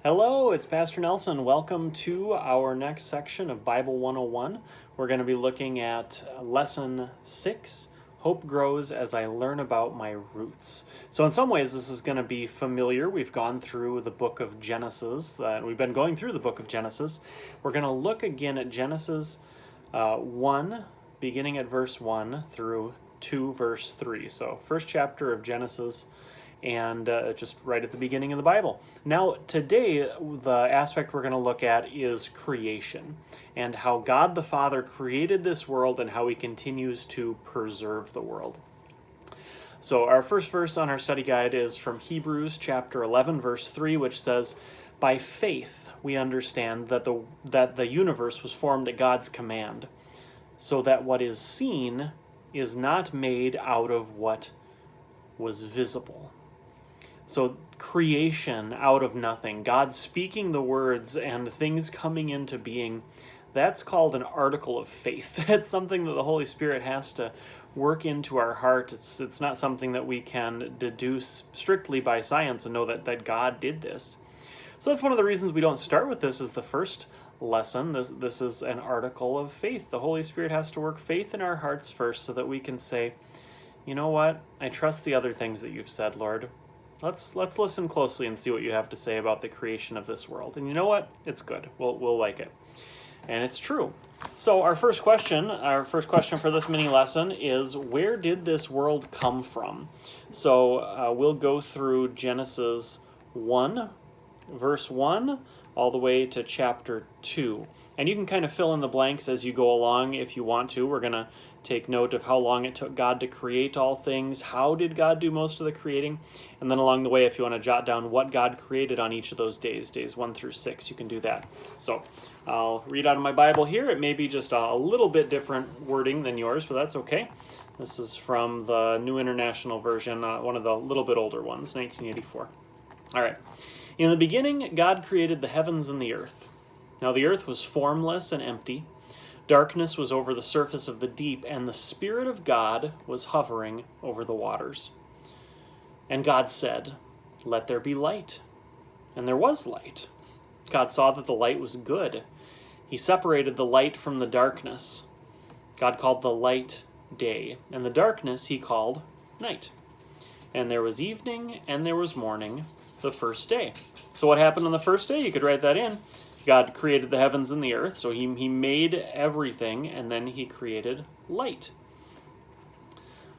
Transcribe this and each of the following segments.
Hello, it's Pastor Nelson. Welcome to our next section of Bible 101. We're going to be looking at Lesson 6, Hope Grows as I Learn About My Roots. So in some ways this is going to be familiar. We've gone through the book of Genesis. We've been going through the book of Genesis. We're going to look again at Genesis 1, beginning at verse 1 through 2 verse 3. So first chapter of Genesis, and just right at the beginning of the Bible. Now, today, the aspect we're going to look at is creation and how God the Father created this world and how he continues to preserve the world. So our first verse on our study guide is from Hebrews chapter 11, verse 3, which says, "By faith we understand that the universe was formed at God's command, so that what is seen is not made out of what was visible." So creation out of nothing, God speaking the words and things coming into being, that's called an article of faith. It's something that the Holy Spirit has to work into our heart. It's not something that we can deduce strictly by science and know that God did this. So that's one of the reasons we don't start with this as the first lesson. This is an article of faith. The Holy Spirit has to work faith in our hearts first so that we can say, you know what, I trust the other things that you've said, Lord. Let's listen closely and see what you have to say about the creation of this world. And you know what? It's good. We'll like it. And it's true. So our first question for this mini lesson is, where did this world come from? So we'll go through Genesis 1, verse 1, all the way to chapter 2. And you can kind of fill in the blanks as you go along if you want to. We're going to take note of how long it took God to create all things. How did God do most of the creating? And then along the way, if you want to jot down what God created on each of those days 1 through 6, you can do that. So I'll read out of my Bible here. It may be just a little bit different wording than yours, but that's okay. This is from the New International Version, one of the little bit older ones, 1984. All right. In the beginning, God created the heavens and the earth. Now the earth was formless and empty. Darkness was over the surface of the deep, and the Spirit of God was hovering over the waters. And God said, "Let there be light." And there was light. God saw that the light was good. He separated the light from the darkness. God called the light day, and the darkness he called night. And there was evening, and there was morning, the first day. So what happened on the first day? You could write that in. God created the heavens and the earth, so he made everything, and then he created light.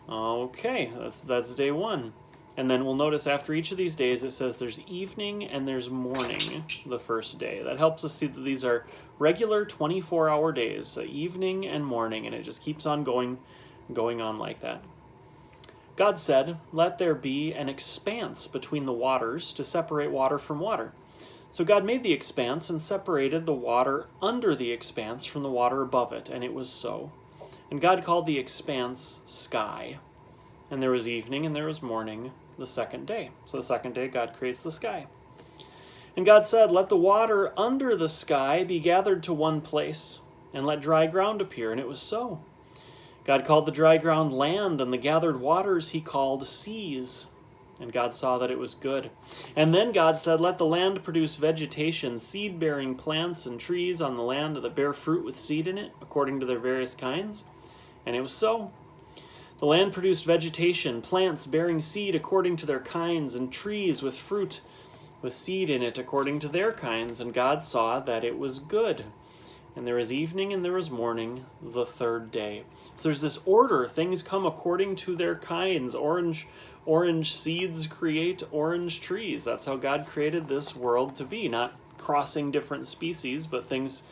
Okay, that's day 1. And then we'll notice after each of these days it says there's evening and there's morning the first day. That helps us see that these are regular 24-hour days, so evening and morning, and it just keeps on going on like that. God said, "Let there be an expanse between the waters to separate water from water." So God made the expanse and separated the water under the expanse from the water above it, and it was so. And God called the expanse sky. And there was evening and there was morning the second day. So the second day God creates the sky. And God said, "Let the water under the sky be gathered to one place, and let dry ground appear," and it was so. God called the dry ground land, and the gathered waters he called seas. And God saw that it was good. And then God said, "Let the land produce vegetation, seed-bearing plants and trees on the land that bear fruit with seed in it, according to their various kinds." And it was so. The land produced vegetation, plants bearing seed according to their kinds, and trees with fruit with seed in it according to their kinds. And God saw that it was good. And there was evening and there was morning the third day. So there's this order. Things come according to their kinds. Orange seeds create orange trees. That's how God created this world to be. Not crossing different species, but things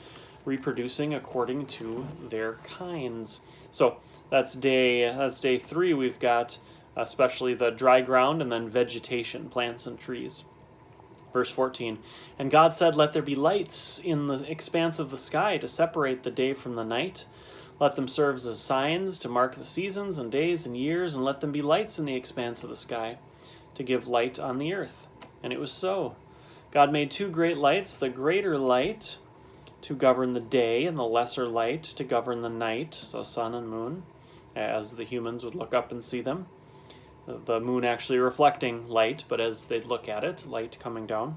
reproducing according to their kinds. So that's day 3. We've got especially the dry ground and then vegetation, plants and trees. Verse 14, "And God said, Let there be lights in the expanse of the sky to separate the day from the night. Let them serve as signs to mark the seasons and days and years, and let them be lights in the expanse of the sky to give light on the earth." And it was so. God made 2 great lights, the greater light to govern the day and the lesser light to govern the night, so sun and moon, as the humans would look up and see them. The moon actually reflecting light, but as they'd look at it, light coming down.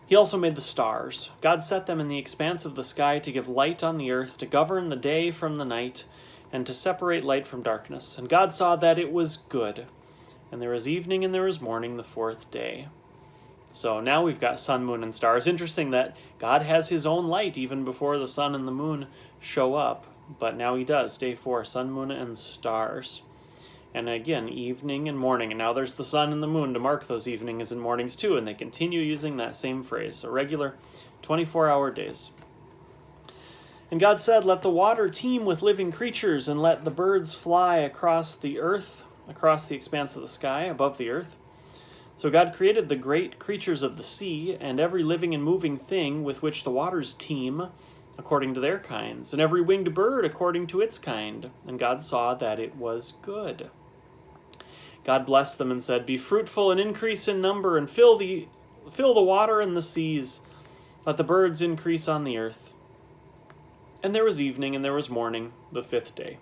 He also made the stars. God set them in the expanse of the sky to give light on the earth, to govern the day from the night, and to separate light from darkness. And God saw that it was good. And there was evening and there was morning the fourth day. So now we've got sun, moon, and stars. Interesting that God has his own light even before the sun and the moon show up. But now he does. Day 4, sun, moon, and stars. And again, evening and morning. And now there's the sun and the moon to mark those evenings and mornings too. And they continue using that same phrase. So regular 24-hour days. And God said, "Let the water teem with living creatures, and let the birds fly across the earth, across the expanse of the sky, above the earth." So God created the great creatures of the sea, and every living and moving thing with which the waters teem, according to their kinds, and every winged bird according to its kind. And God saw that it was good. God blessed them and said, "Be fruitful and increase in number, and fill the water and the seas. Let the birds increase on the earth." And there was evening and there was morning, the fifth day.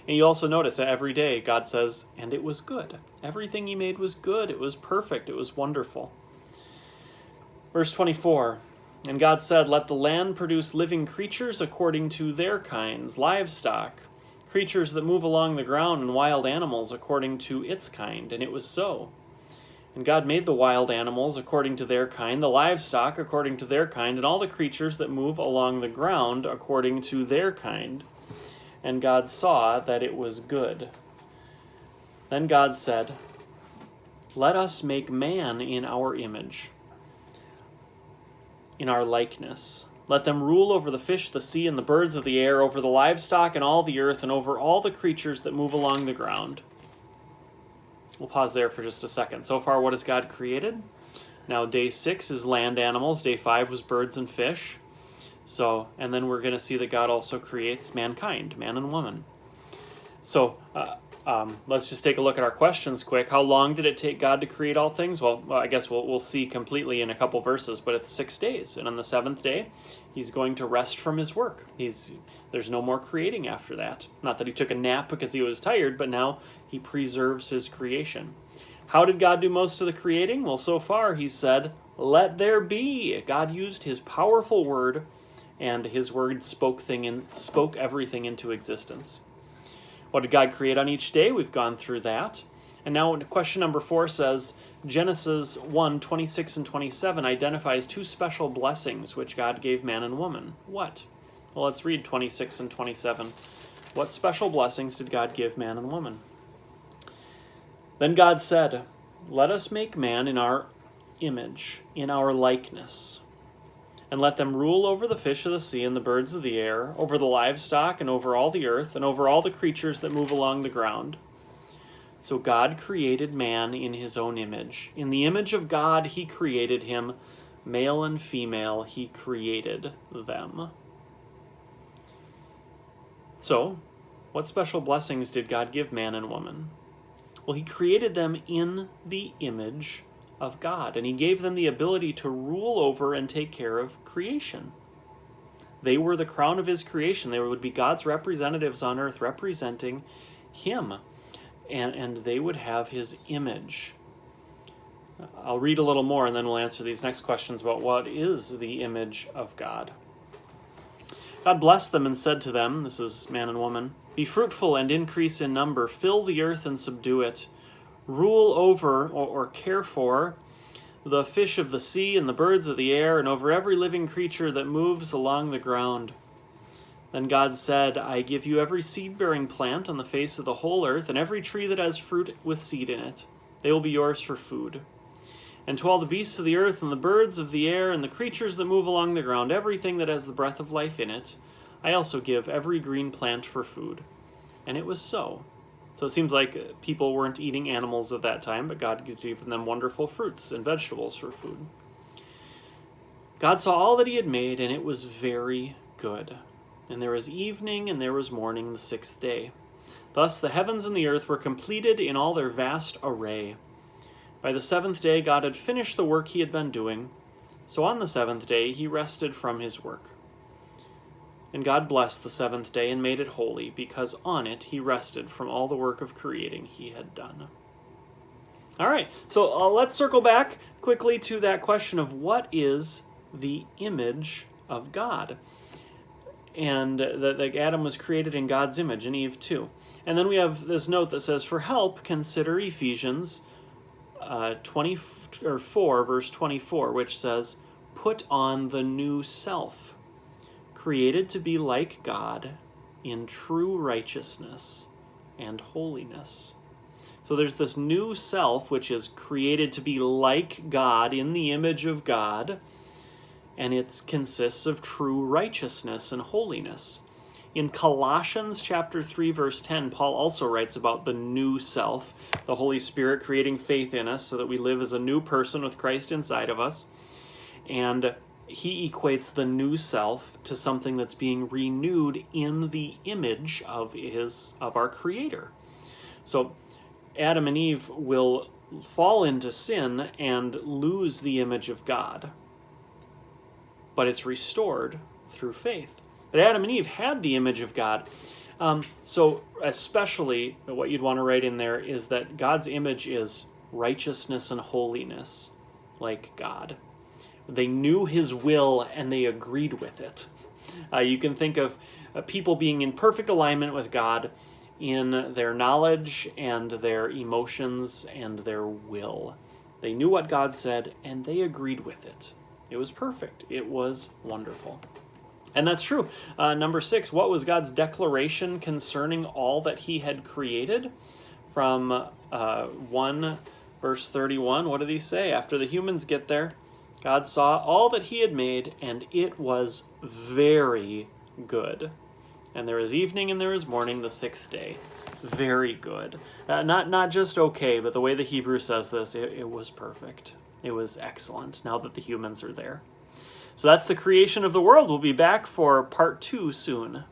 And you also notice that every day God says, "And it was good." Everything he made was good. It was perfect. It was wonderful. Verse 24, and God said, "Let the land produce living creatures according to their kinds, livestock, creatures that move along the ground, and wild animals according to its kind." And it was so. And God made the wild animals according to their kind, the livestock according to their kind, and all the creatures that move along the ground according to their kind. And God saw that it was good. Then God said, "Let us make man in our image, in our likeness. Let them rule over the fish, the sea, and the birds of the air, over the livestock and all the earth, and over all the creatures that move along the ground." We'll pause there for just a second. So far, what has God created? Now, day 6 is land animals. Day 5 was birds and fish. And then we're going to see that God also creates mankind, man and woman. So, let's just take a look at our questions quick. How long did it take God to create all things? Well, I guess we'll see completely in a couple verses, but it's 6 days. And on the 7th day, he's going to rest from his work. There's no more creating after that. Not that he took a nap because he was tired, but now he preserves his creation. How did God do most of the creating? Well, so far he said, "Let there be." God used his powerful word, and his word spoke everything into existence. What did God create on each day? We've gone through that. And now question number 4 says, Genesis 1, 26 and 27 identifies 2 special blessings which God gave man and woman. What? Well, let's read 26 and 27. What special blessings did God give man and woman? Then God said, "Let us make man in our image, in our likeness, and let them rule over the fish of the sea and the birds of the air, over the livestock and over all the earth, and over all the creatures that move along the ground." So God created man in his own image. In the image of God, he created him. Male and female, he created them. So, what special blessings did God give man and woman? Well, he created them in the image of God, and he gave them the ability to rule over and take care of creation. They were the crown of his creation. They would be God's representatives on earth representing him, and they would have his image. I'll read a little more and then we'll answer these next questions about what is the image of God. God blessed them and said to them, this is man and woman, "Be fruitful and increase in number, fill the earth and subdue it. Rule over or care for the fish of the sea and the birds of the air, and over every living creature that moves along the ground." Then God said, "I give you every seed-bearing plant on the face of the whole earth, and every tree that has fruit with seed in it. They will be yours for food. And to all the beasts of the earth and the birds of the air and the creatures that move along the ground, everything that has the breath of life in it, I also give every green plant for food." And it was so. So it seems like people weren't eating animals at that time, but God gave them wonderful fruits and vegetables for food. God saw all that he had made, and it was very good. And there was evening and there was morning the 6th day. Thus the heavens and the earth were completed in all their vast array. By the 7th day God had finished the work he had been doing. So on the 7th day he rested from his work. And God blessed the 7th day and made it holy, because on it he rested from all the work of creating he had done. All right, so let's circle back quickly to that question of what is the image of God? And that Adam was created in God's image, and Eve too. And then we have this note that says, for help, consider Ephesians 4, verse 24, which says, put on the new self, created to be like God in true righteousness and holiness. So there's this new self, which is created to be like God, in the image of God, and it consists of true righteousness and holiness. In Colossians chapter 3, verse 10, Paul also writes about the new self, the Holy Spirit creating faith in us so that we live as a new person with Christ inside of us. And he equates the new self to something that's being renewed in the image of our Creator. So Adam and Eve will fall into sin and lose the image of God, but it's restored through faith. But Adam and Eve had the image of God. So especially what you'd want to write in there is that God's image is righteousness and holiness, like God. They knew his will and they agreed with it. You can think of people being in perfect alignment with God in their knowledge and their emotions and their will. They knew what God said and they agreed with it. It was perfect. It was wonderful. And that's true. Number 6, what was God's declaration concerning all that he had created? From 1 verse 31, what did he say? After the humans get there, God saw all that he had made, and it was very good. And there was evening and there was morning, the 6th day. Very good. Not just okay, but the way the Hebrew says this, it was perfect. It was excellent, now that the humans are there. So that's the creation of the world. We'll be back for part 2 soon.